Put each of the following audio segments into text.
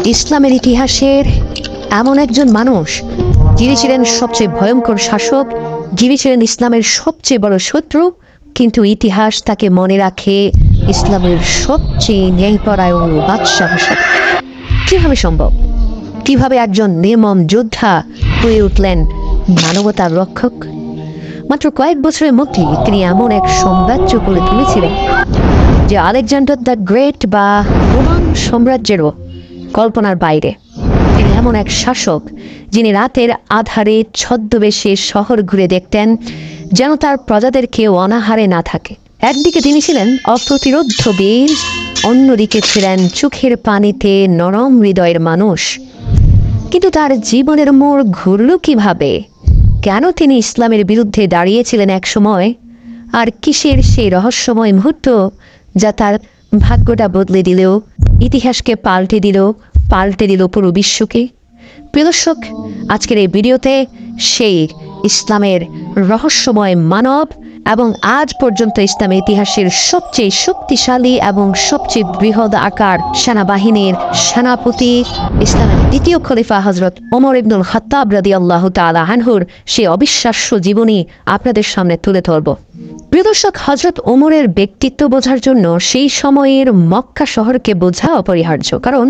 ইসলামের ইতিহাসের এমন একজন মানুষ যিনি ছিলেন সবচেয়ে ভয়ঙ্কর শাসক, যিনি ছিলেন ইসলামের সবচেয়ে বড় শত্রু, কিন্তু ইতিহাস তাকে মনে রাখে ইসলামের সবচেয়ে ন্যায়পরায়ণ বাদশাহ হিসেবে। কিভাবে সম্ভব? কিভাবে একজন নির্মম যোদ্ধা হয়ে উঠলেন মানবতার রক্ষক? মাত্র কয়েক বছরের মধ্যে তিনি এমন এক সাম্রাজ্য করে তুলেছিলেন যে আলেকজান্ডার দ্য গ্রেট বা রোমান সাম্রাজ্যেরও কল্পনার বাইরে। তিনি এমন এক শাসক যিনি রাতের আধারে ছদ্মবেশে শহর ঘুরে দেখতেন যেন তার প্রজাদের কেউ অনাহারে না থাকে। একদিকে তিনি ছিলেন অপ্রতিরোধ বীর, অন্যদিকে ছিলেন চোখের পানিতে নরম হৃদয়ের মানুষ। কিন্তু তার জীবনের মোড় ঘুরল কিভাবে? কেন তিনি ইসলামের বিরুদ্ধে দাঁড়িয়েছিলেন এক সময়? আর কিসের সেই রহস্যময় মুহূর্ত যা তার ভাগ্যটা বদলে দিল, ইতিহাসকে পাল্টে দিল পুরো বিশ্বকে? প্রিয় দর্শক, আজকের এই ভিডিওতে সেই ইসলামের রহস্যময় মানব এবং আজ পর্যন্ত ইসলামের ইতিহাসের সবচেয়ে শক্তিশালী এবং সবচেয়ে বৃহৎ আকার সেনাবাহিনীর সেনাপতি ইসলামের দ্বিতীয় খলিফা হজরত ওমর ইবনুল খাত্তাব রাদিয়াল্লাহু তাআলা আনহুর সেই অবিশ্বাস্য জীবনী আপনাদের সামনে তুলে ধরব। প্রিয় দর্শক, হজরত ওমরের ব্যক্তিত্ব বোঝার জন্য সেই সময়ের মক্কা শহরকে বোঝা অপরিহার্য। কারণ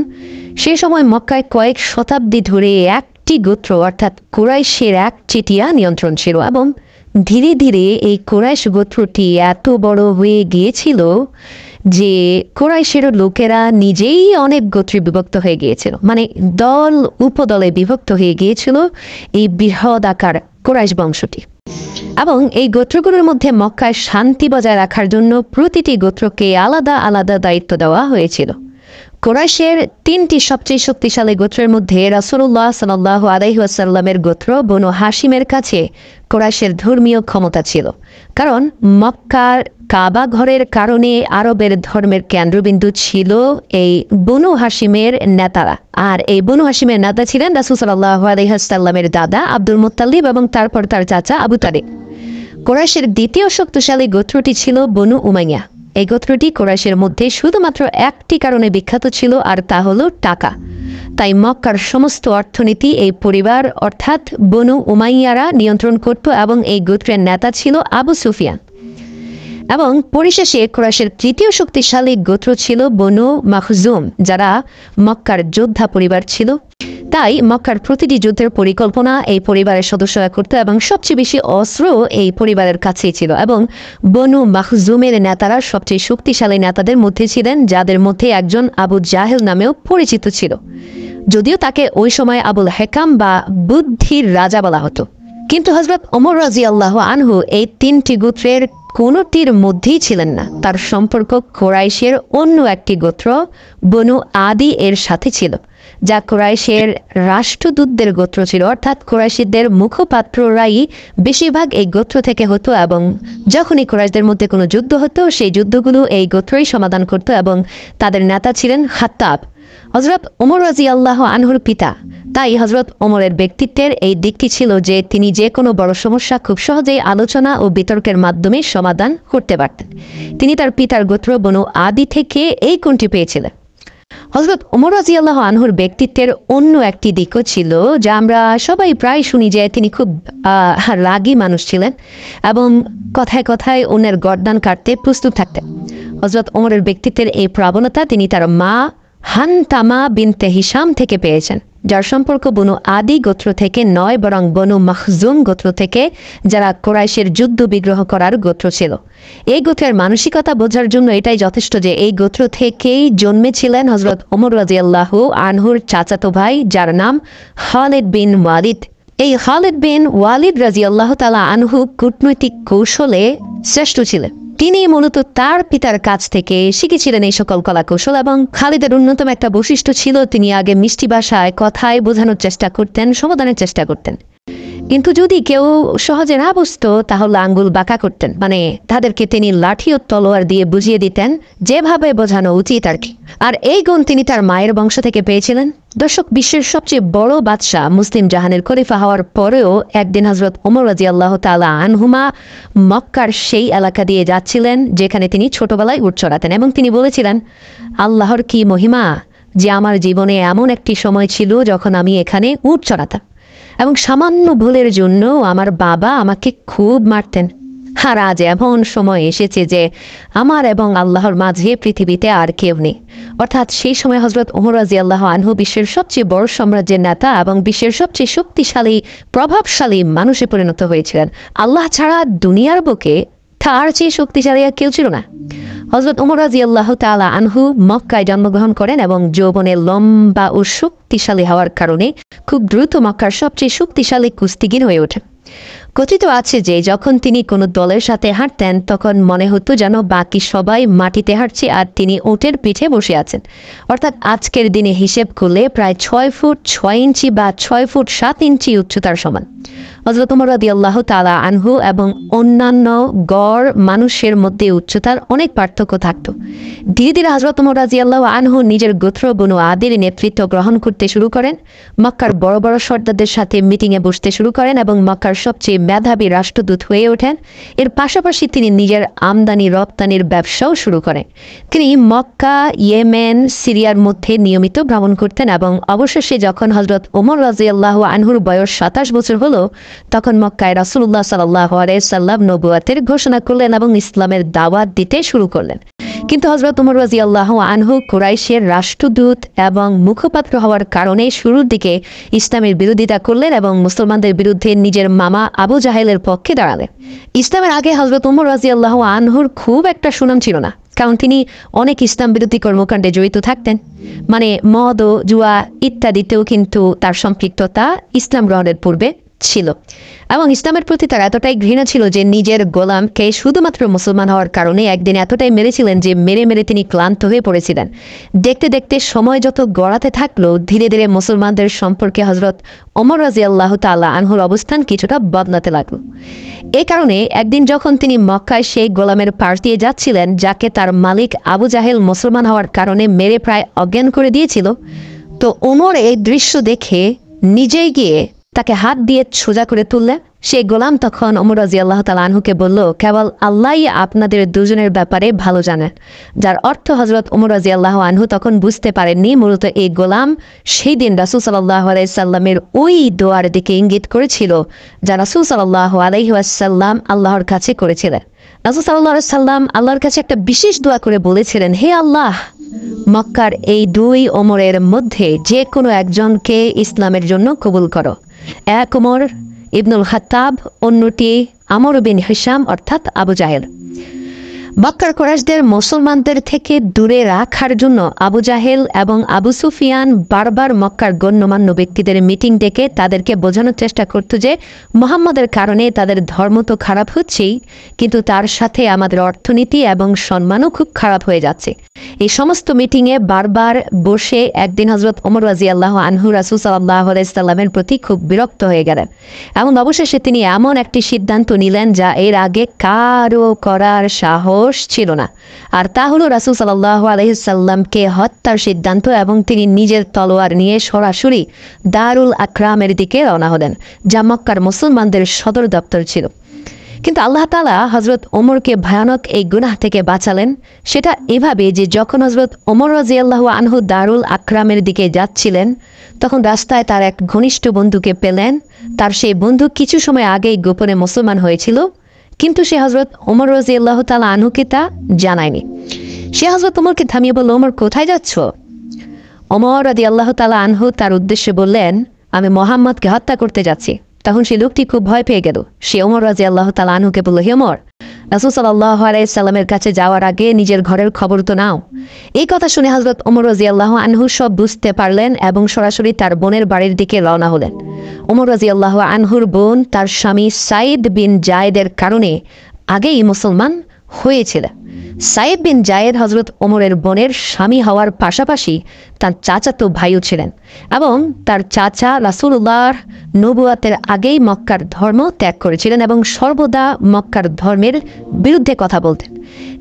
সেই সময় মক্কায় কয়েক শতাব্দী ধরে একটি গোত্র অর্থাৎ কুরাইশের এক চিটিয়া নিয়ন্ত্রণ ছিল, এবং ধীরে ধীরে এই কুরাইশ গোত্রটি এত বড় হয়ে গিয়েছিল যে কুরাইশের লোকেরা নিজেই অনেক গোত্রে বিভক্ত হয়ে গিয়েছিল, মানে দল উপদলে বিভক্ত হয়ে গিয়েছিল এই বৃহৎ আকার কুরাইশ বংশটি। এবং এই গোত্রগুলোর মধ্যে মক্কায় শান্তি বজায় রাখার জন্য প্রতিটি গোত্রকে আলাদা আলাদা দায়িত্ব দেওয়া হয়েছিল। কুরাইশের তিনটি সবচেয়ে শক্তিশালী গোত্রের মধ্যে রাসূলুল্লাহ সাল্লাল্লাহু আলাইহি ওয়াসাল্লামের গোত্র বনু হাশিমের কাছে কুরাইশের ধর্মীয় ক্ষমতা ছিল, কারণ মক্কার কাবা ঘরের কারণে আরবের ধর্মের কেন্দ্রবিন্দু ছিল এই বনু হাশিমের নেতারা। আর এই বনু হাশিমের নেতা ছিলেন রাসূল সাল্লাল্লাহু আলাইহি ওয়াসাল্লামের দাদা আব্দুল মুত্তালিব এবং তারপর তার চাচা আবু তালিব। কুরাইশের দ্বিতীয় শক্তিশালী গোত্রটি ছিল বনু উমাইয়া। এই গোত্রটি কুরাইশের মধ্যে শুধুমাত্র একটি কারণে বিখ্যাত ছিল, আর তা হলো টাকা। তাই মক্কার সমস্ত অর্থনীতি এই পরিবার অর্থাৎ বনু উমাইয়ারা নিয়ন্ত্রণ করত, এবং এই গোত্রের নেতা ছিল আবু সুফিয়ান। এবং পরিশেষে কুরাইশের তৃতীয় শক্তিশালী গোত্র ছিল বনু মাখজুম, যারা মক্কার যোদ্ধা পরিবার ছিল। তাই মক্কার প্রতিটি যুদ্ধের পরিকল্পনা এই পরিবারের সদস্যরা করত, এবং সবচেয়ে বেশি অস্ত্র এই পরিবারের কাছেই ছিল। এবং বনু মাখজুমের নেতারা সবচেয়ে শক্তিশালী নেতাদের মধ্যে ছিলেন, যাদের মধ্যে একজন আবু জাহেল নামেও পরিচিত ছিল, যদিও তাকে ওই সময় আবুল হেকাম বা বুদ্ধির রাজা বলা হতো। কিন্তু হযরত ওমর রাদিয়াল্লাহু আনহু এই তিনটি গোত্রের কোনোটির মধ্যেই ছিলেন না। তার সম্পর্ক কুরাইশের অন্য একটি গোত্র বনু আদি এর সাথে ছিল, যা কুরাইশের রাষ্ট্রদূতদের গোত্র ছিল, অর্থাৎ কুরাইশীদের মুখপাত্ররাই বেশিরভাগ এই গোত্র থেকে হতো। এবং যখনই কুরাইশদের মধ্যে কোনো যুদ্ধ হতো, সেই যুদ্ধগুলো এই গোত্রই সমাধান করত, এবং তাদের নেতা ছিলেন খাত্তাব, হযরত ওমর রাদিয়াল্লাহু আনহুর পিতা। তাই হযরত ওমরের ব্যক্তিত্বের এই দিকটি ছিল যে তিনি যে কোনো বড় সমস্যা খুব সহজেই আলোচনা ও বিতর্কের মাধ্যমে সমাধান করতে পারতেন। তিনি তার পিতার গোত্র বনু আদি থেকে এই গুণটি পেয়েছিলেন। হযরত ওমর রাদিয়াল্লাহু আনহুর ব্যক্তিত্বের অন্য একটি দিকও ছিল, যা আমরা সবাই প্রায় শুনি, যে তিনি খুব রাগী মানুষ ছিলেন এবং কথায় কথায় অন্যের গর্দান কাটতে প্রস্তুত থাকতেন। হযরত ওমরের ব্যক্তিত্বের এই প্রবণতা তিনি তার মা হানতামা বিনতে হিশাম থেকে পেয়েছেন, যার সম্পর্ক বনু আদি গোত্র থেকে নয়, বরং বনু মাখজুম গোত্র থেকে, যারা কুরাইশের যুদ্ধ বিগ্রহ করার গোত্র ছিল। এই গোত্রের মানসিকতা বোঝার জন্য এটাই যথেষ্ট যে এই গোত্র থেকেই জন্মেছিলেন হযরত ওমর রাদিয়াল্লাহু আনহুর চাচাতো ভাই, যার নাম খালিদ বিন ওয়ালিদ। এই খালিদ বিন ওয়ালিদ রাদিয়াল্লাহু তাআলা আনহু কূটনৈতিক কৌশলে শ্রেষ্ঠ ছিলেন। তিনি মূলত তার পিতার কাছ থেকে শিখেছিলেন এই সকল কলা কৌশল, এবং খালিদের অন্যতম একটা বৈশিষ্ট্য ছিল তিনি আগে মিষ্টি ভাষায় কথায় বোঝানোর চেষ্টা করতেন, সমাধানের চেষ্টা করতেন। কিন্তু যদি কেউ সহজে না বুঝতো তাহলে আঙ্গুল বাঁকা করতেন, মানে তাদেরকে তিনি লাঠি ও তলোয়ার দিয়ে বুঝিয়ে দিতেন যেভাবে বোঝানো উচিত আর কি। আর এই গুণ তিনি তার মায়ের বংশ থেকে পেয়েছিলেন। দর্শক, বিশ্বের সবচেয়ে বড় বাদশাহ মুসলিম জাহানের খলিফা হওয়ার পরেও একদিন হযরত ওমর রাদিয়াল্লাহু তাআলা আনহুমা মক্কার সেই এলাকা দিয়ে যাচ্ছিলেন যেখানে তিনি ছোটবেলায় উট চড়াতেন, এবং তিনি বলেছিলেন, আল্লাহর কি মহিমা, যে আমার জীবনে এমন একটি সময় ছিল যখন আমি এখানে উট চড়াতাম এবং সামান্য ভুলের জন্য আমার বাবা আমাকে খুব মারতেন। আর আজ এমন সময় এসেছে যে আমার এবং আল্লাহর মাঝে পৃথিবীতে আর কেউ নেই। অর্থাৎ সেই সময় হজরত ওমর রাদিয়াল্লাহু আনহু বিশ্বের সবচেয়ে বড় সাম্রাজ্যের নেতা এবং বিশ্বের সবচেয়ে শক্তিশালী প্রভাবশালী মানুষে পরিণত হয়েছিলেন। আল্লাহ ছাড়া দুনিয়ার বুকে তার চেয়ে শক্তিশালী আর কেউ ছিল না। হজরত ওমর রাদিয়াল্লাহু তাআলা আনহু মক্কায় জন্মগ্রহণ করেন এবং যৌবনে লম্বা ও শক্তিশালী হওয়ার কারণে খুব দ্রুত মক্কার সবচেয়ে শক্তিশালী কুস্তিগীর হয়ে ওঠেন। কথিত আছে যে যখন তিনি কোনো দলের সাথে হাঁটতেন তখন মনে হতো যেন বাকি সবাই মাটিতে হাঁটছে আর তিনি উটের পিঠে বসে আছেন। অর্থাৎ আজকের দিনে হিসেব করলে প্রায় 6 ফুট 6 ইঞ্চি বা 6 ফুট 7 ইঞ্চি উচ্চতার সমান। হযরত ওমর রাদিয়াল্লাহু তাআলা আনহু এবং অন্যান্য গড় মানুষের মধ্যে উচ্চতার অনেক পার্থক্য থাকত। ধীরে ধীরে হযরত ওমর রাদিয়াল্লাহু আনহু নিজের গোত্র বনু আদির নেতৃত্ব গ্রহণ করতে শুরু করেন, মক্কার বড় বড় সর্দারদের সাথে মিটিংয়ে বসতে শুরু করেন এবং মক্কার সবচেয়ে মেধাবী রাষ্ট্রদূত হয়ে ওঠেন। এর পাশাপাশি তিনি নিজের আমদানি রপ্তানির ব্যবসাও শুরু করেন। তিনি মক্কা, ইয়েমেন, সিরিয়ার মধ্যে নিয়মিত ভ্রমণ করতেন এবং অবশেষে যখন হযরত ওমর রাদিয়াল্লাহু আনহুর বয়স 27 বছর হলো তখন মক্কায় রাসূলুল্লাহ সাল্লাল্লাহু আলাইহি সাল্লাম নবুয়তের ঘোষণা করলেন এবং ইসলামের দাওয়াত দিতে শুরু করলেন। কিন্তু হযরত ওমর রাদিয়াল্লাহু আনহু কুরাইশের রাষ্ট্রদূত এবং মুখপাত্র হওয়ার কারণে শুরুর দিকে ইসলামের বিরোধিতা করলেন এবং মুসলমানদের বিরুদ্ধে নিজের মামা আবু জাহেলের পক্ষে দাঁড়ালেন। ইসলামের আগে হযরত ওমর রাদিয়াল্লাহু আনহুর খুব একটা সুনাম ছিল না, কারণ তিনি অনেক ইসলাম বিরোধী কর্মকাণ্ডে জড়িত থাকতেন। মানে মদ ও জুয়া ইত্যাদিতেও কিন্তু তার সম্পৃক্ততা ইসলাম গ্রহণের পূর্বে ছিল এবং ইসলামের প্রতি তার এতটাই ঘৃণা ছিল যে নিজের গোলামকে শুধুমাত্র মুসলমান হওয়ার কারণে একদিন এতটাই মেরেছিলেন যে মেরে মেরে তিনি ক্লান্ত হয়ে পড়েছিলেন। দেখতে দেখতে সময় যত গড়াতে থাকলো ধীরে ধীরে মুসলমানদের সম্পর্কে হযরত ওমর রাদিয়াল্লাহু তাআলা আনহুর অবস্থান কিছুটা বদলাতে লাগলো। এই কারণে একদিন যখন তিনি মক্কায় সেই গোলামের পাশ দিয়ে যাচ্ছিলেন যাকে তার মালিক আবু জাহেল মুসলমান হওয়ার কারণে মেরে প্রায় অজ্ঞান করে দিয়েছিল, তো ওমর এই দৃশ্য দেখে নিজেই গিয়ে তাকে হাত দিয়ে সোজা করে তুললেন। সেই গোলাম তখন ওমর রাদিয়াল্লাহু তাআলা আনহুকে বলল, কেবল আল্লাহই আপনাদের দুজনের ব্যাপারে ভালো জানেন। যার অর্থ হযরত ওমর রাদিয়াল্লাহু আনহু তখন বুঝতে পারেননি মূলত এই গোলাম সেই দিন রাসূল সাল্লাল্লাহু আলাইহি সাল্লামের ওই দোয়ার দিকে ইঙ্গিত করেছিল যা রাসূল সাল্লাল্লাহু আলাইহি ওয়াসাল্লাম আল্লাহর কাছে করেছিলেন। রাসূল সাল্লাল্লাহু আলাইহি সাল্লাম আল্লাহর কাছে একটা বিশেষ দোয়া করে বলেছিলেন, হে আল্লাহ, মক্কার এই দুই ওমরের মধ্যে যে কোনো একজনকে ইসলামের জন্য কবুল করো। এক ওমর ইবনুল খাত্তাব, অন্যটি আমর বিন হিশাম অর্থাৎ আবু জাহেল। মক্কার কুরাইশদের মুসলমানদের থেকে দূরে রাখার জন্য আবু জাহেল এবং আবু সুফিয়ান বারবার মক্কার গণ্যমান্য ব্যক্তিদের মিটিং ডেকে তাদেরকে বোঝানোর চেষ্টা করত যে মুহাম্মদের কারণে তাদের ধর্ম তো খারাপ হচ্ছেই, কিন্তু তার সাথে আমাদের অর্থনীতি এবং সম্মানও খুব খারাপ হয়ে যাচ্ছে। এই সমস্ত মিটিংয়ে বারবার বসে একদিন হযরত ওমর রাদিয়াল্লাহু আনহু রাসূল সাল্লাল্লাহু আলাইহি সাল্লামের প্রতি খুব বিরক্ত হয়ে গেলেন এবং অবশেষে তিনি এমন একটি সিদ্ধান্ত নিলেন যা এর আগে কারও করার সাহস ছিল না, আর তা হলো রাসূল সাল্লাল্লাহু আলাইহি সাল্লামকে হত্যার সিদ্ধান্ত এবং তিনি নিজের তলোয়ার নিয়ে সরাসরি দারুল আকরামের দিকে রওনা হলেন, যা মক্কার মুসলমানদের সদর দপ্তর ছিল। কিন্তু আল্লাহ তাআলা হযরত ওমরকে ভয়ানক এই গুনাহ থেকে বাঁচালেন। সেটা এভাবে যে যখন হযরত ওমর রাদিয়াল্লাহু আনহু দারুল আকরামের দিকে যাচ্ছিলেন তখন রাস্তায় তার এক ঘনিষ্ঠ বন্ধুকে পেলেন। তার সেই বন্ধু কিছু সময় আগেই গোপনে মুসলমান হয়েছিল, কিন্তু সে হযরত ওমর রাদিয়াল্লাহু তাআলা আনহুকে তা জানায়নি। সে হযরত ওমরকে থামিয়ে বলল, ওমর কোথায় যাচ্ছ? ওমর রাদিয়াল্লাহু তাআলা আনহু তার উদ্দেশ্যে বললেন, আমি মুহাম্মদকে হত্যা করতে যাচ্ছি। তখন সেই লোকটি খুব ভয় পেয়ে গেল। সে ওমর রাদিয়াল্লাহু তাআলা আনহুকে বলল, হে ওমর, রাসূল সাল্লাল্লাহু আলাইহি সাল্লামের কাছে যাওয়ার আগে নিজের ঘরের খবর তো নাও। এই কথা শুনে হযরত ওমর রাদিয়াল্লাহু আনহু সব বুঝতে পারলেন এবং সরাসরি তার বোনের বাড়ির দিকে রওনা হলেন। ওমর রাদিয়াল্লাহু আনহুর বোন তার স্বামী সাইদ বিন জায়েদের কারণে আগেই মুসলমান হয়েছিল। সাইদ বিন জায়েদ হযরত ওমরের বোনের স্বামী হওয়ার পাশাপাশি তার চাচাতো ভাইও ছিলেন এবং তার চাচা রাসূলুল্লাহর নবুয়তের আগেই মক্কার ধর্ম ত্যাগ করেছিলেন এবং সর্বদা মক্কার ধর্মের বিরুদ্ধে কথা বলতেন।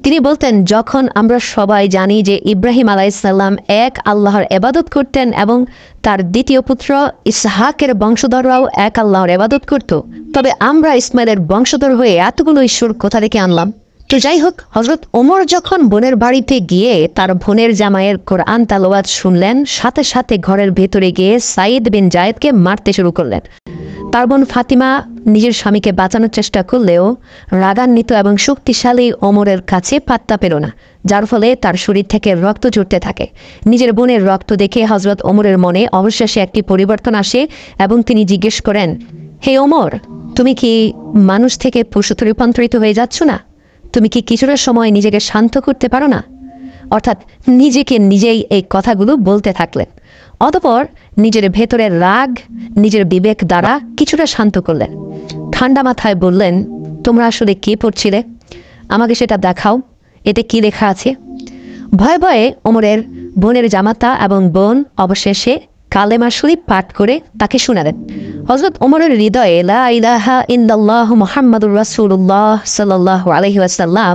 তিনি বলতেন, যখন আমরা সবাই জানি যে ইব্রাহিম আলাইহিস সালাম এক আল্লাহর ইবাদত করতেন এবং তার দ্বিতীয় পুত্র ইসহাকের বংশধররাও এক আল্লাহর ইবাদত করত, তবে আমরা ইসমাইলের বংশধর হয়ে এতগুলো ঈশ্বর কোথা থেকে আনলাম? তো যাই হোক, হযরত ওমর যখন বোনের বাড়িতে গিয়ে তার বোনের জামাইয়ের কোরআন তেলাওয়াত শুনলেন, সাথে সাথে ঘরের ভেতরে গিয়ে সাইদ বিন জায়েদকে মারতে শুরু করলেন। তার বোন ফাতিমা নিজের স্বামীকে বাঁচানোর চেষ্টা করলেও রাগান্বিত এবং শক্তিশালী ওমরের কাছে পাত্তা পেল না, যার ফলে তার শরীর থেকে রক্ত ঝরতে থাকে। নিজের বোনের রক্ত দেখে হযরত ওমরের মনে অবশেষে একটি পরিবর্তন আসে এবং তিনি জিজ্ঞেস করেন, হে ওমর, তুমি কি মানুষ থেকে পশুতে রূপান্তরিত হয়ে যাচ্ছ না? তুমি কি কিছুটা সময় নিজেকে শান্ত করতে পারো না? অর্থাৎ নিজেকে নিজেই এই কথাগুলো বলতে থাকলেন। অতঃপর নিজের ভেতরের রাগ নিজের বিবেক দ্বারা কিছুটা শান্ত করলেন। ঠান্ডা মাথায় বললেন, তোমরা আসলে কি পড়ছিলে? আমাকে সেটা দেখাও, এতে কি লেখা আছে? ভয়ে ভয়ে ওমরের বোনের জামাতা এবং বোন অবশেষে কালেমা শরীফ পাঠ করে তাকে শোনালেন। হযরত ওমরের হৃদয়ে লা ইলাহা ইল্লাল্লাহু মুহাম্মাদুর রাসূলুল্লাহ সাল্লাল্লাহু আলাইহি ওয়াসাল্লাম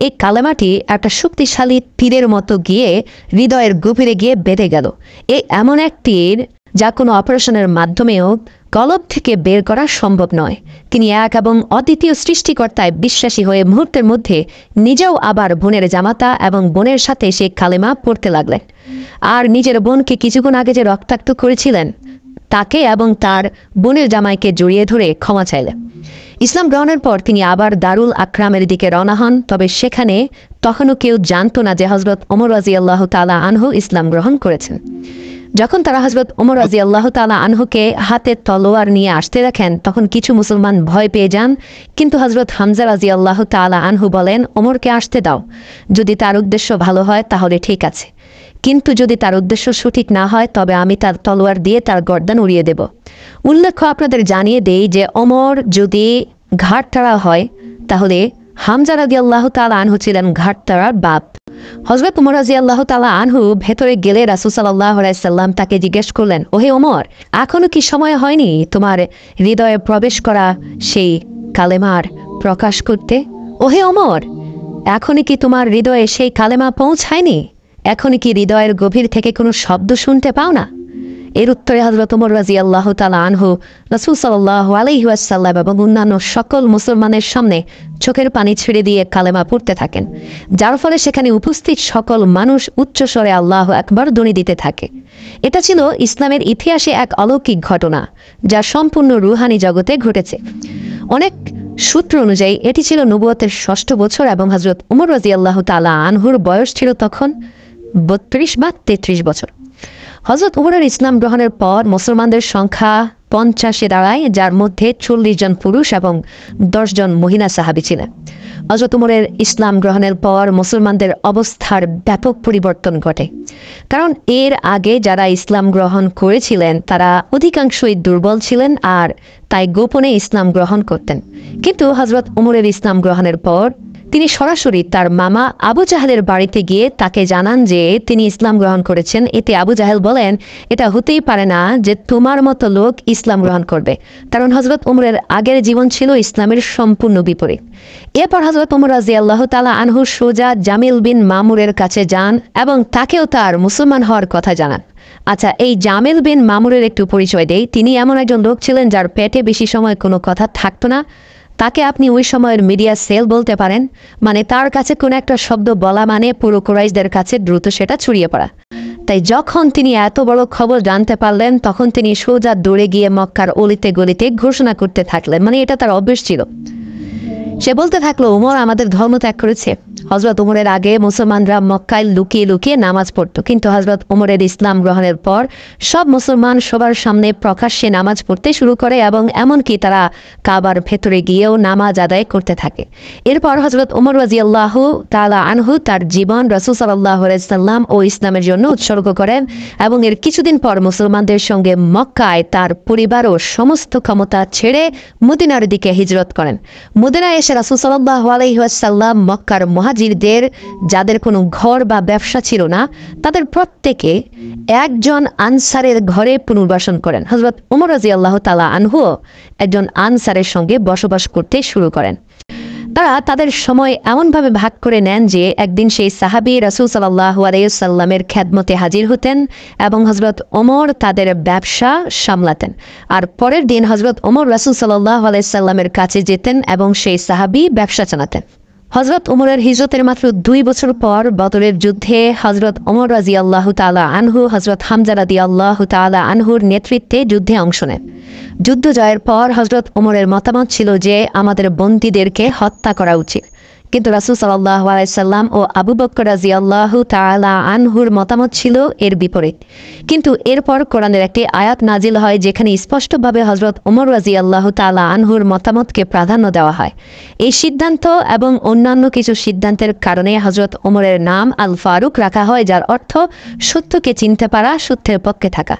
এই কালেমাটি একটা শক্তিশালী তীরের মতো গিয়ে হৃদয়ের গভীরে গিয়ে বেঁধে গেল। এই এমন এক তীর যা কোনো অপারেশনের মাধ্যমেও কলব থেকে বের করা সম্ভব নয়। তিনি এক এবং অদ্বিতীয় সৃষ্টিকর্তায় বিশ্বাসী হয়ে মুহূর্তের মধ্যে নিজেও আবার বোনের জামাতা এবং বোনের সাথে সে কালেমা পড়তে লাগলেন। আর নিজের বোনকে কিছুক্ষণ আগে যে রক্তাক্ত করেছিলেন তাকে এবং তার বোনের জামাইকে জড়িয়ে ধরে ক্ষমা চাইলেন। ইসলাম গ্রহণের পর তিনি আবার দারুল আকরামের দিকে রওনা হন। তবে সেখানে তখনও কেউ জানত না যে হযরত ওমর রাদিয়াল্লাহু তাআলা আনহু ইসলাম গ্রহণ করেছেন। যখন তারা হযরত ওমর রাদিয়াল্লাহু তাআলা আনহুকে হাতে তলোয়ার নিয়ে আসতে দেখেন, তখন কিছু মুসলমান ভয় পেয়ে যান। কিন্তু হযরত হামজা রাদিয়াল্লাহু তাআলা আনহু বলেন, ওমরকে আসতে দাও, যদি তার উদ্দেশ্য ভালো হয় তাহলে ঠিক আছে, কিন্তু যদি তার উদ্দেশ্য সঠিক না হয় তবে আমি তার তলোয়ার দিয়ে তার গর্দান উড়িয়ে দেব। উল্লেখ্য আপনাদের জানিয়ে দেই যে ওমর যদি ঘাটতাড়া হয় তাহলে হামজা রাদিয়াল্লাহু তাআলা আনহু ছিলেন ঘাটতাড়ার বাপ। হযরত ওমর রাদিয়াল্লাহু তাআলা আনহু ভেতরে গেলে রাসূল সাল্লাল্লাহু আলাইহি সাল্লাম তাকে জিজ্ঞেস করলেন, ওহে ওমর, এখনো কি সময় হয়নি তোমার হৃদয়ে প্রবেশ করা সেই কালেমার প্রকাশ করতে? ওহে ওমর, এখনই কি তোমার হৃদয়ে সেই কালেমা পৌঁছায়নি? এখনই কি হৃদয়ের গভীর থেকে কোনো শব্দ শুনতে পাও না? এর উত্তরে হযরত ওমর রাদিয়াল্লাহু তাআলা আনহু রাসূল সাল্লাল্লাহু আলাইহি ওয়াসাল্লাম এবং অন্যান্য সকল মুসলমানের সামনে চোখের পানি ছেড়ে দিয়ে কালেমা পড়তে থাকেন, যার ফলে সেখানে উপস্থিত সকল মানুষ উচ্চস্বরে আল্লাহু আকবার ধ্বনি দিতে থাকে। এটা ছিল ইসলামের ইতিহাসে এক অলৌকিক ঘটনা যা সম্পূর্ণ রুহানি জগতে ঘটেছে। অনেক সূত্র অনুযায়ী এটি ছিল নবুয়তের ৬ষ্ঠ বছর এবং হযরত ওমর রাদিয়াল্লাহু তাআলা আনহুর বয়স ছিল তখন ৩২ বা ৩৩ বছর। হযরত ওমরের ইসলাম গ্রহণের পর মুসলমানদের সংখ্যা ৫০-এ দাঁড়ায়, যার মধ্যে ৪০ জন পুরুষ এবং ১০ জন মহিলা সাহাবী ছিলেন। হযরত ওমরের ইসলাম গ্রহণের পর মুসলমানদের অবস্থার ব্যাপক পরিবর্তন ঘটে, কারণ এর আগে যারা ইসলাম গ্রহণ করেছিলেন তারা অধিকাংশই দুর্বল ছিলেন আর তাই গোপনে ইসলাম গ্রহণ করতেন। কিন্তু হযরত ওমরের ইসলাম গ্রহণের পর তিনি সরাসরি তার মামা আবু জাহেলের বাড়িতে গিয়ে তাকে জানান যে তিনি ইসলাম গ্রহণ করেছেন। এতে আবু জাহেল বলেন, এটা হতেই পারে না যে তোমার মতো লোক ইসলাম গ্রহণ করবে, কারণ হযরত ওমরের আগের জীবন ছিল ইসলামের সম্পূর্ণ বিপরীত। এরপর হযরত ওমর রাদিয়াল্লাহু তাআলা আনহু সোজা জামিল বিন মামুরের কাছে যান এবং তাকেও তার মুসলমান হওয়ার কথা জানান। আচ্ছা, এই জামিল বিন মামুরের একটু পরিচয় দেই। তিনি এমন একজন লোক ছিলেন যার পেটে বেশি সময় কোনো কথা থাকতো না। তাকে আপনি ওই সময়ের মিডিয়া সেল বলতে পারেন, মানে তার কাছে কোনো একটা শব্দ বলা মানে পুরো কুরাইশদের কাছে দ্রুত সেটা ছড়িয়ে পড়া। তাই যখন তিনি এত বড় খবর জানতে পারলেন তখন তিনি সোজা দৌড়ে গিয়ে মক্কার অলিতে গলিতে ঘোষণা করতে থাকলেন, মানে এটা তার অভ্যেস ছিল। সে বলতে থাকলো, ওমর আমাদের ধর্ম ত্যাগ করেছে। হযরত ওমরের আগে মুসলমানরা মক্কায় লুকিয়ে লুকিয়ে নামাজ পড়তো, কিন্তু হযরত ওমরের ইসলাম গ্রহণের পর সব মুসলমান সবার সামনে প্রকাশ্যে নামাজ পড়তে শুরু করে এবং এমনকি তারা কাবার ভেতরে গিয়েও নামাজ আদায় করতে থাকে। এরপর হযরত ওমর রাদিয়াল্লাহু তাআলা আনহু তার জীবন রাসূল সাল্লাল্লাহু আলাইহি সাল্লাম ও ইসলামের জন্য উৎসর্গ করেন এবং এর কিছুদিন পর মুসলমানদের সঙ্গে মক্কায় তার পরিবার ও সমস্ত ক্ষমতা ছেড়ে মদিনার দিকে হিজরত করেন। মদিনায় এসে রাসূল সাল্লাল্লাহু আলাইহি ওয়াসাল্লাম মক্কার মুহাজিরদের যাদের কোনো ঘর বা ব্যবসা ছিল না তাদের প্রত্যেকে একজন আনসারের ঘরে পুনর্বাসন করেন। হযরত ওমর রাদিয়াল্লাহু তাআলা আনহু একজন আনসারের সঙ্গে বসবাস করতে শুরু করেন। তারা তাদের সময় এমনভাবে ভাগ করে নেন যে একদিন সেই সাহাবী রাসূল সাল্লাল্লাহু আলাইহি ওয়াসাল্লামের খেদমতে হাজির হতেন এবং হযরত ওমর তাদের ব্যবসা সামলাতেন, আর পরের দিন হযরত ওমর রাসূল সাল্লাল্লাহু আলাইহি ওয়াসাল্লামের কাছে যেতেন এবং সেই সাহাবী ব্যবসা চালাতেন। হযরত ওমরের হিজরতের মাত্র 2 বছর পর বদরের যুদ্ধে হযরত ওমর রাদিয়াল্লাহু তাআলা আনহু হযরত হামজা রাদিয়াল্লাহু তাআলা আনহুর নেতৃত্বে যুদ্ধে অংশ নেন। যুদ্ধ জয়ের পর হযরত ওমরের মতামত ছিল যে আমাদের বন্দীদেরকে হত্যা করা উচিত, কিন্তু রাসূল সাল্লাল্লাহু আলাইহি সাল্লাম ও আবু বকর রাদিয়াল্লাহু তাআলা আনহুর মতামত ছিল এর বিপরীত। কিন্তু এরপর কোরআনের একটি আয়াত নাজিল হয় যেখানে স্পষ্টভাবে হযরত ওমর রাদিয়াল্লাহু তাআলা আনহুর মতামতকে প্রাধান্য দেওয়া হয়। এই সিদ্ধান্ত এবং অন্যান্য কিছু সিদ্ধান্তের কারণে হযরত ওমরের নাম আল ফারুক রাখা হয়, যার অর্থ সত্যকে চিনতে পারা, সত্যের পক্ষে থাকা।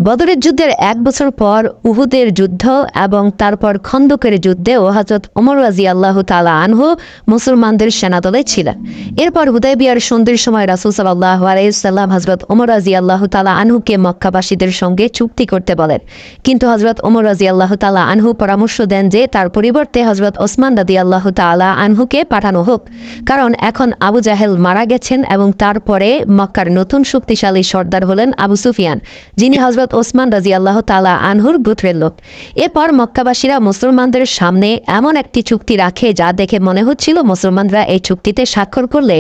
বদরের যুদ্ধের 1 বছর পর উহুদের যুদ্ধ এবং তারপর খন্দকের যুদ্ধেও হযরত ওমর রাদিয়াল্লাহু তাআলা আনহু মুসলমানদের সেনাদলে ছিলেন। এরপর হুদায়বিয়ার সন্ধির সময় রাসূল সাল্লাল্লাহু আলাইহি সাল্লাম হযরত ওমর রাদিয়াল্লাহু তাআলা আনহুকে মক্কাবাসীদের সঙ্গে চুক্তি করতে বলেন, কিন্তু হযরত ওমর রাদিয়াল্লাহু তাআলা আনহু পরামর্শ দেন যে তার পরিবর্তে হযরত ওসমান রাদিয়াল্লাহু তাআলা আনহুকে পাঠানো হোক, কারণ এখন আবু জাহেল মারা গেছেন এবং তারপরে মক্কার নতুন শক্তিশালী সর্দার হলেন আবু সুফিয়ান, যিনি হযরত ওসমান রাদিয়াল্লাহু তাআলা আনহুর গোত্রের লোক। এরপর মক্কাবাসীরা মুসলমানদের সামনে এমন একটি চুক্তি রাখে যা দেখে মনে হচ্ছিল মুসলমানরা এই চুক্তিতে স্বাক্ষর করলে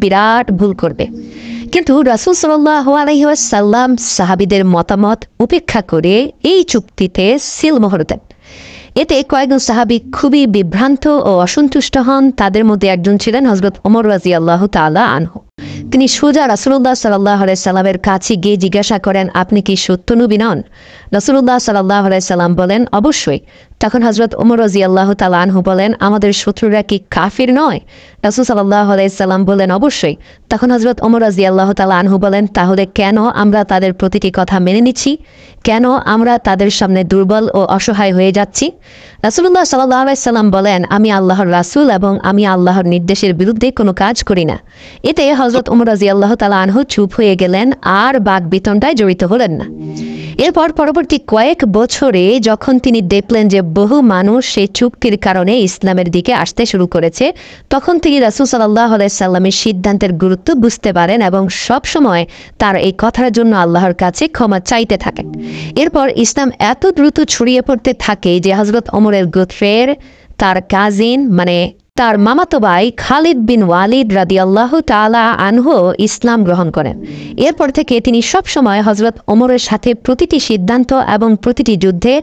বিরাট ভুল করবে। কিন্তু রাসূল সাল্লাল্লাহু আলাইহি ওয়াসাল্লাম সাহাবীদের মতামত উপেক্ষা করে এই চুক্তিতে সিলমোহর দেন। এতে কয়েকজন সাহাবী খুবই বিভ্রান্ত ও অসন্তুষ্ট হন। তাদের মধ্যে একজন ছিলেন হযরত ওমর রাদিয়াল্লাহু তাআলা আনহু। তিনি সোজা রাসূলুল্লাহ সাল্লাল্লাহু আলাইহি সাল্লামের কাছে গিয়ে জিজ্ঞাসা করেন, আপনি কি সত্য নবী নন? রাসূলুল্লাহ সাল্লাল্লাহু আলাইহি সাল্লাম বলেন, অবশ্যই। তখন হযরত ওমর রাদিয়াল্লাহু তাআলা আনহু বলেন, আমাদের শত্রুরা কি কাফির নয়? রাসূল সাল্লাল্লাহু আলাইহি সাল্লাম বলেন, অবশ্যই। তখন হযরত ওমর রাদিয়াল্লাহু তাআলা আনহু বলেন, তাহলে কেন আমরা তাদের প্রতিটি কথা মেনে নিচ্ছি? কেন আমরা তাদের সামনে দুর্বল ও অসহায় হয়ে যাচ্ছি? রাসূলুল্লাহ সাল্লাল্লাহু আলাইহি সাল্লাম বলেন, আমি আল্লাহর রাসূল এবং আমি আল্লাহর নির্দেশের বিরুদ্ধে কোনো কাজ করি না। এতে হযরত ওমর রাদিয়াল্লাহু তাআলা আনহু চুপ হয়ে গেলেন, আর বাকবিতণ্ডায় জড়িত হলেন না। এরপর পরবর্তী কয়েক বছরে যখন তিনি দেখলেন যে বহু মানুষ সেই চুক্তির কারণে ইসলামের দিকে আসতে শুরু করেছে, তখন তিনি রাসূল সাল্লাল্লাহু আলাইহি সাল্লামের সিদ্ধান্তের গুরুত্ব বুঝতে পারেন এবং সব সময় তার এই কথার জন্য আল্লাহর কাছে ক্ষমা চাইতে থাকেন। এরপর ইসলাম এত দ্রুত ছড়িয়ে পড়তে থাকে যে হযরত ওমরের গোত্রের তার কাজিন মানে তার মামাতো ভাই খালিদ বিন ওয়ালিদ রাদিয়াল্লাহু তাআলা আনহু ইসলাম গ্রহণ করেন। এরপর থেকে তিনি সব সময় হযরত ওমরের সাথে প্রতিটি সিদ্ধান্ত এবং প্রতিটি যুদ্ধে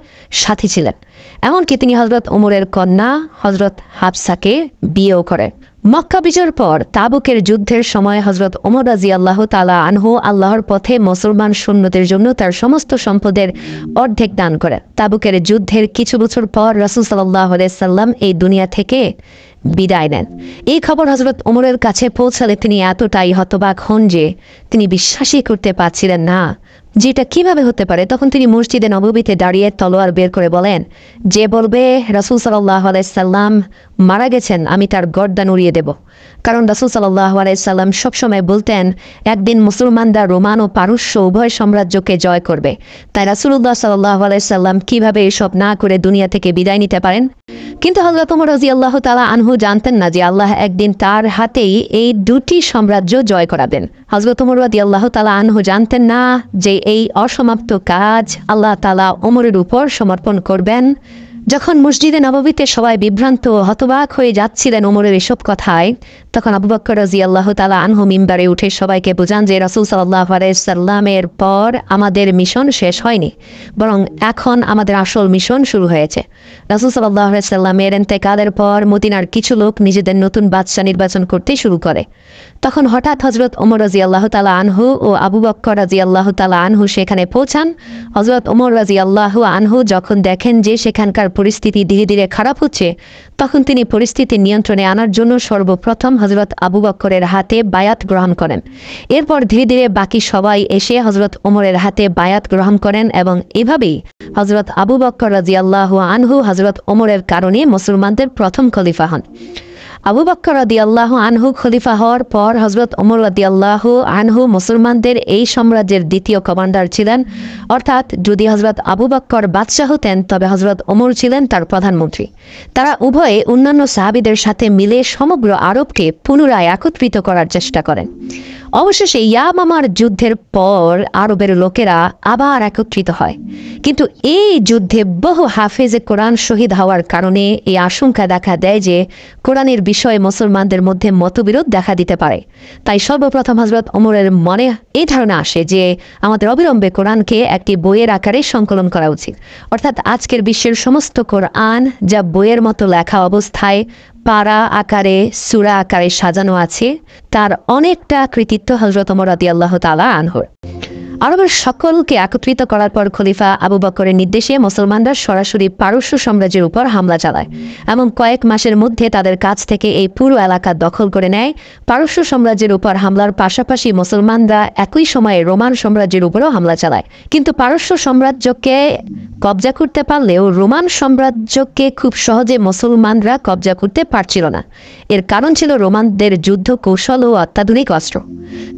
সাথী ছিলেন। এমনকি তিনি হযরত ওমরের কন্যা হযরত হাফসাকে বিয়েও করেন। মক্কা বিজয়ের পর তাবুকের যুদ্ধের সময় হযরত ওমর রাদিয়াল্লাহু তাআলা আনহু আল্লাহর পথে মুসলমান সৈন্যদের জন্য তার সমস্ত সম্পদের অর্ধেক দান করেন। তাবুকের যুদ্ধের কিছু বছর পর রাসূল সাল্লাল্লাহু আলাইহি সাল্লাম এই দুনিয়া থেকে বিদায় নেন। এই খবর হযরত ওমরের কাছে পৌঁছালে তিনি এতটাই হতবাক হন যে তিনি বিশ্বাসই করতে পারছিলেন না যেটা কিভাবে হতে পারে। তখন তিনি মসজিদে নববীতে দাঁড়িয়ে তলোয়ার বের করে বলেন, যে বলবে রাসূল সাল্লাল্লাহু আলাইহি সাল্লাম মারা গেছেন, আমি তার গর্দান উড়িয়ে দেব। কারণ রাসূল সাল্লাল্লাহু আলাইহি সাল্লাম সবসময় বলতেন একদিন মুসলমানরা রোমান ও পারস্য উভয় সাম্রাজ্যকে জয় করবে। তাই রাসূলুল্লাহ সাল্লাল্লাহু আলাইহি সাল্লাম কিভাবে এসব না করে দুনিয়া থেকে বিদায় নিতে পারেন? কিন্তু হযরত ওমর রাদিয়াল্লাহু তাআলা আনহু জানতেন না যে আল্লাহ একদিন তার হাতেই এই দুটি সাম্রাজ্য জয় করাবেন। হযরত ওমর রাদিয়াল্লাহু তাআলা আনহু জানতেন না যে এই অসমাপ্ত কাজ আল্লাহ তাআলা ওমরের উপর সমর্পণ করবেন। যখন মসজিদে নববীতে সবাই বিভ্রান্ত ও হতবাক হয়ে যাচ্ছিলেন ওমরের এসব কথায়, তখন আবু বকর রাদিয়াল্লাহু তাআলা আনহু মিম্বারে উঠে সবাইকে বোঝান যে রাসূল সাল্লাল্লাহু আলাইহি সাল্লামের পর আমাদের মিশন শেষ হয়নি, বরং এখন আমাদের আসল মিশন শুরু হয়েছে। রাসূল সাল্লাল্লাহু আলাইহি সাল্লামের ইন্তেকালের পর মদিনার কিছু লোক নিজেদের নতুন বাদশা নির্বাচন করতে শুরু করে। তখন হঠাৎ হযরত ওমর রাদিয়াল্লাহু তাআলা আনহু ও আবু বকর রাদিয়াল্লাহু তাআলা আনহু সেখানে পৌঁছান। হযরত ওমর রাদিয়াল্লাহু আনহু যখন দেখেন যে সেখানকার পরিস্থিতি ধীরে ধীরে খারাপ হচ্ছে, তখন তিনি পরিস্থিতি নিয়ন্ত্রণে আনার জন্য সর্বপ্রথম হযরত আবু বকরের হাতে বায়াত গ্রহণ করেন। এরপর ধীরে ধীরে বাকি সবাই এসে হযরত ওমরের হাতে বায়াত গ্রহণ করেন এবং এভাবেই হযরত আবু বকর রাদিয়াল্লাহু আনহু হযরত ওমরের কারণে মুসলমানদের প্রথম খলিফা হন। আবু বকর রাদিয়াল্লাহু আনহু খলিফা হওয়ার পর হযরত ওমর রাদিয়াল্লাহু আনহু মুসলমানদের এই সাম্রাজ্যের দ্বিতীয় কমান্ডার ছিলেন। অর্থাৎ যদি হযরত আবু বকর বাদশা হতেন তবে হযরত ওমর ছিলেন তার প্রধানমন্ত্রী। তারা উভয়ে অন্যান্য সাহাবীদের সাথে মিলে সমগ্র আরবকে পুনরায় একত্রিত করার চেষ্টা করেন। অবশেষে ইয়ামামার যুদ্ধের পর আরবের লোকেরা আবার একত্রিত হয়, কিন্তু এই যুদ্ধে বহু হাফেজে কোরআন শহীদ হওয়ার কারণে এই আশঙ্কা দেখা দেয় যে কোরআনের বিষয়ে মুসলমানদের মধ্যে মতবিরোধ দেখা দিতে পারে। তাই সর্বপ্রথম হযরত ওমরের মনে এই ধারণা আসে যে আমাদের অবিলম্বে কোরআনকে একটি বইয়ের আকারে সংকলন করা উচিত। অর্থাৎ আজকের বিশ্বের সমস্ত কোরআন যা বইয়ের মতো লেখা অবস্থায় পারা আকারে সূরা আকারে সাজানো আছে, তার অনেকটা কৃতিত্ব হযরত ওমর রাদিয়াল্লাহু তাআলা আনহুর। আরবের সকলকে একত্রিত করার পর খলিফা আবু বকরের নির্দেশে মুসলমানরা সরাসরি পারস্য সাম্রাজ্যের উপর হামলা চালায় এবং কয়েক মাসের মধ্যে তাদের কাছ থেকে এই পুরো এলাকা দখল করে নেয়। পারস্য সাম্রাজ্যের উপর হামলার পাশাপাশি মুসলমানরা একই সময়ে রোমান সাম্রাজ্যের উপরও হামলা চালায়। কিন্তু পারস্য সাম্রাজ্যকে কবজা করতে পারলেও রোমান সাম্রাজ্যকে খুব সহজে মুসলমানরা কবজা করতে পারছিল না। এর কারণ ছিল রোমানদের যুদ্ধ কৌশল ও অত্যাধুনিক অস্ত্র।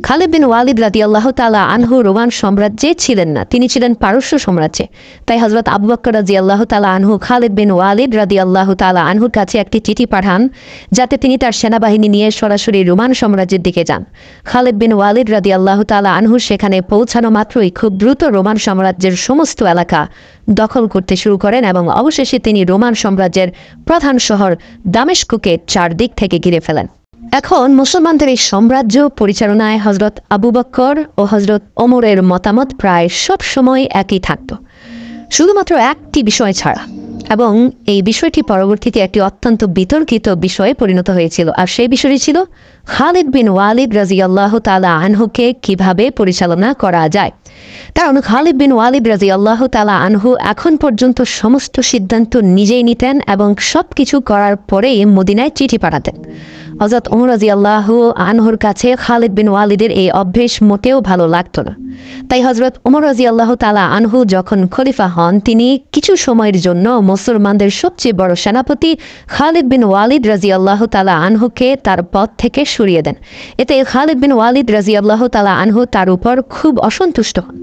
খালিদ বিন ওয়ালিদ রাদিয়াল্লাহু তাআলা আনহু রোমান সাম্রাজ্যে ছিলেন না, তিনি ছিলেন পারস্য সাম্রাজ্যে। তাই হযরত আবু বকর রাদিয়াল্লাহু তাআলা আনহু খালিদ বিন ওয়ালিদ রাদিয়াল্লাহু তাআলা আনহুর কাছে একটি চিঠি পাঠান যাতে তিনি তার সেনাবাহিনী নিয়ে সরাসরি রোমান সাম্রাজ্যের দিকে যান। খালিদ বিন ওয়ালিদ রাদিয়াল্লাহু তাআলা আনহু সেখানে পৌঁছানো মাত্রই খুব দ্রুত রোমান সাম্রাজ্যের সমস্ত এলাকা দখল করতে শুরু করেন এবং অবশেষে তিনি রোমান সাম্রাজ্যের প্রধান শহর দামেস্ককে চারদিক থেকে ঘিরে ফেলেন। এখন মুসলমানদের এই সাম্রাজ্য পরিচালনায় হযরত আবু বকর ও হযরত ওমরের মতামত প্রায় সব সময় একই থাকত, শুধুমাত্র একটি বিষয় ছাড়া, এবং এই বিষয়টি পরবর্তীতে একটি অত্যন্ত বিতর্কিত বিষয়ে পরিণত হয়েছিল। আর সেই বিষয়টি ছিল খালিদ বিন ওয়ালিদ রাদিয়াল্লাহু তাআলা আনহুকে কিভাবে পরিচালনা করা যায়। কারণ খালিদ বিন ওয়ালিদ রাদিয়াল্লাহু তাআলা আনহু এখন পর্যন্ত সমস্ত সিদ্ধান্ত নিজেই নিতেন এবং সবকিছু করার পরেই মদিনায় চিঠি পাঠাতেন। হযরত ওমর রাদিয়াল্লাহু আনহুর কাছে খালিদ বিন ওয়ালিদের এই অভ্যেস মোটেও ভালো লাগতো না। তাই হযরত ওমর রাদিয়াল্লাহু তাআলা আনহু যখন খলিফা হন, তিনি কিছু সময়ের জন্য মুসলমানদের সবচেয়ে বড় সেনাপতি খালিদ বিন ওয়ালিদ রাদিয়াল্লাহু তাআলা আনহুকে তার পদ থেকে সরিয়ে দেন। এতে খালিদ বিন ওয়ালিদ রাদিয়াল্লাহু তাআলা আনহু তার উপর খুব অসন্তুষ্ট হন।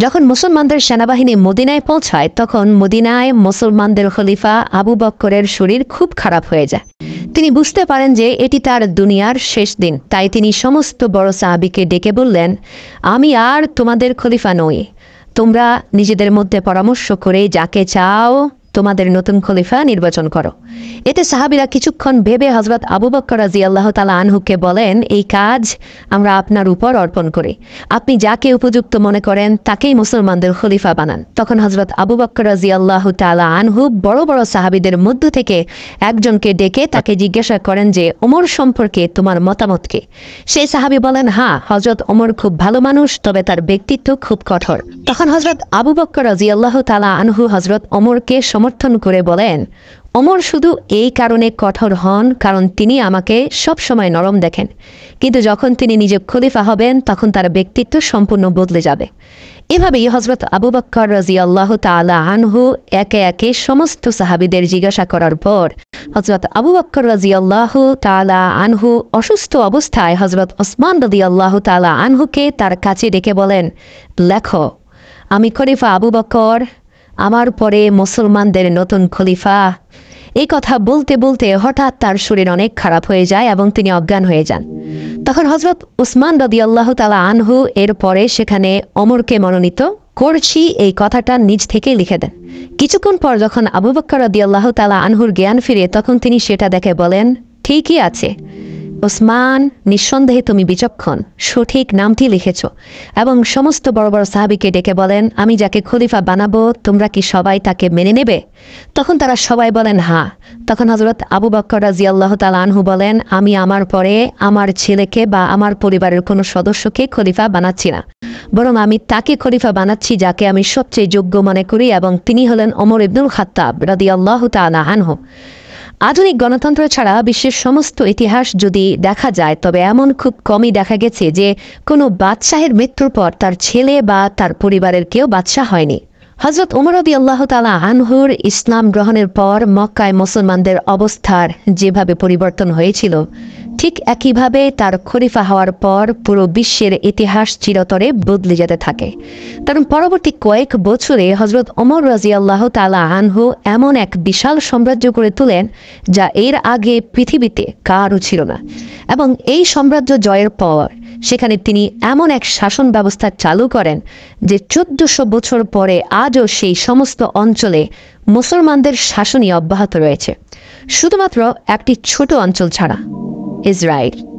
যখন মুসলমানদের সেনাবাহিনী মদিনায় পৌঁছায়, তখন মদিনায় মুসলমানদের খলিফা আবু বকরের শরীর খুব খারাপ হয়ে যায়। তিনি বুঝতে পারেন যে এটি তার দুনিয়ার শেষ দিন। তাই তিনি সমস্ত বড় সাহাবীকে ডেকে বললেন, আমি আর তোমাদের খলিফা নই, তোমরা নিজেদের মধ্যে পরামর্শ করে যাকে চাও তোমাদের নতুন খলিফা নির্বাচন করো। এতে সাহাবীরা কিছুক্ষণ ভেবে হযরত আবু বকর রাদিয়াল্লাহু তাআলা আনহুকে বলেন, এই কাজ আমরা আপনার উপর অর্পণ করি, আপনি যাকে উপযুক্ত মনে করেন তাকেই মুসলমানদের খলিফা বানান। তখন হযরত আবু বকর রাদিয়াল্লাহু তাআলা আনহু বড় বড় সাহাবীদের মধ্য থেকে একজনকে ডেকে তাকে জিজ্ঞাসা করেন যে ওমর সম্পর্কে তোমার মতামত কি? সেই সাহাবী বলেন, হ্যাঁ, হযরত ওমর খুব ভালো মানুষ, তবে তার ব্যক্তিত্ব খুব কঠোর। তখন হযরত আবু বকর রাদিয়াল্লাহু তাআলা আনহু হযরত ওমরকে সমর্থন করে বলেন, ওমর শুধু এই কারণে কঠোর হন কারণ তিনি আমাকে সব সময় নরম দেখেন, কিন্তু যখন তিনি নিজে খলিফা হবেন তখন তার ব্যক্তিত্ব সম্পূর্ণ বদলে যাবে। এভাবেই হযরত আবু বকর রাদিয়াল্লাহু তাআলা আনহু একে একে সমস্ত সাহাবীদের জিজ্ঞাসা করার পর হযরত আবু বকর রাদিয়াল্লাহু তাআলা আনহু অসুস্থ অবস্থায় হযরত ওসমান রাদিয়াল্লাহু তাআলা আনহুকে তার কাছে ডেকে বলেন, লেখো, আমি খলিফা আবু বকর, আমার পরে মুসলমানদের নতুন খলিফা। এই কথা বলতে বলতে হঠাৎ তার শরীর অনেক খারাপ হয়ে যায় এবং তিনি অজ্ঞান হয়ে যান। তখন হযরত উসমান রাদিয়াল্লাহু তাআলা আনহু এরপরে সেখানে ওমরকে মনোনীত করছি এই কথাটা নিজ থেকেই লিখে দেন। কিছুক্ষণ পর যখন আবু বকর রাদিয়াল্লাহু তাআলা আনহুর জ্ঞান ফিরে, তখন তিনি সেটা দেখে বলেন, ঠিকই আছে ওসমান, নিঃসন্দেহে তুমি বিচক্ষণ, সঠিক নামটি লিখেছ। এবং সমস্ত বড় বড় সাহাবীকে ডেকে বলেন, আমি যাকে খলিফা বানাবো তোমরা কি সবাই তাকে মেনে নেবে? তখন তারা সবাই বলেন হ্যাঁ। তখন হযরত আবু বকর রাদিয়াল্লাহু তাআলা আনহু বলেন, আমি আমার পরে আমার ছেলেকে বা আমার পরিবারের কোনো সদস্যকে খলিফা বানাচ্ছি না, বরং আমি তাকে খলিফা বানাচ্ছি যাকে আমি সবচেয়ে যোগ্য মনে করি, এবং তিনি হলেন ওমর ইবনুল খাত্তাব রাদিয়াল্লাহু তাআলা আনহু। আধুনিক গণতন্ত্র ছাড়া বিশ্বের সমস্ত ইতিহাস যদি দেখা যায়, তবে এমন খুব কমই দেখা গেছে যে কোনো বাদশাহের মৃত্যুর পর তার ছেলে বা তার পরিবারের কেউ বাদশাহ হয়নি। হযরত ওমর রাদিয়াল্লাহু তাআলা আনহুর ইসলাম গ্রহণের পর মক্কায় মুসলমানদের অবস্থার যেভাবে পরিবর্তন হয়েছিল, ঠিক একইভাবে তার খলিফা হওয়ার পর পুরো বিশ্বের ইতিহাস চিরতরে বদলে যেতে থাকে। কারণ পরবর্তী কয়েক বছরে হযরত ওমর রাদিয়াল্লাহু তাআলা আনহু এমন এক বিশাল সাম্রাজ্য করে তোলেন যা এর আগে পৃথিবীতে কারও ছিল না, এবং এই সাম্রাজ্য জয়ের পর সেখানে তিনি এমন এক শাসন ব্যবস্থা চালু করেন যে 1400 বছর পরে আজও সেই সমস্ত অঞ্চলে মুসলমানদের শাসনই অব্যাহত রয়েছে, শুধুমাত্র একটি ছোট অঞ্চল ছাড়া, ইসরায়েল।